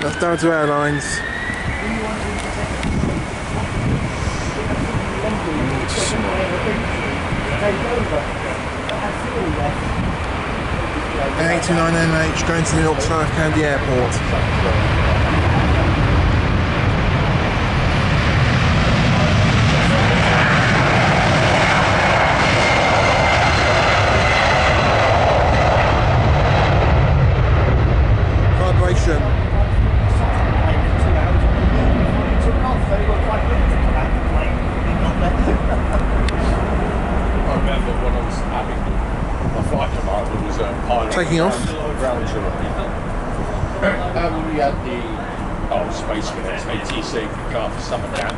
That's Delta Airlines. N829MH going to New York South Candy Airport. Vibration. I remember when I was having my flight tomorrow, there was a pilot Taking off. We had the Space Cadets ATC car for summer camp.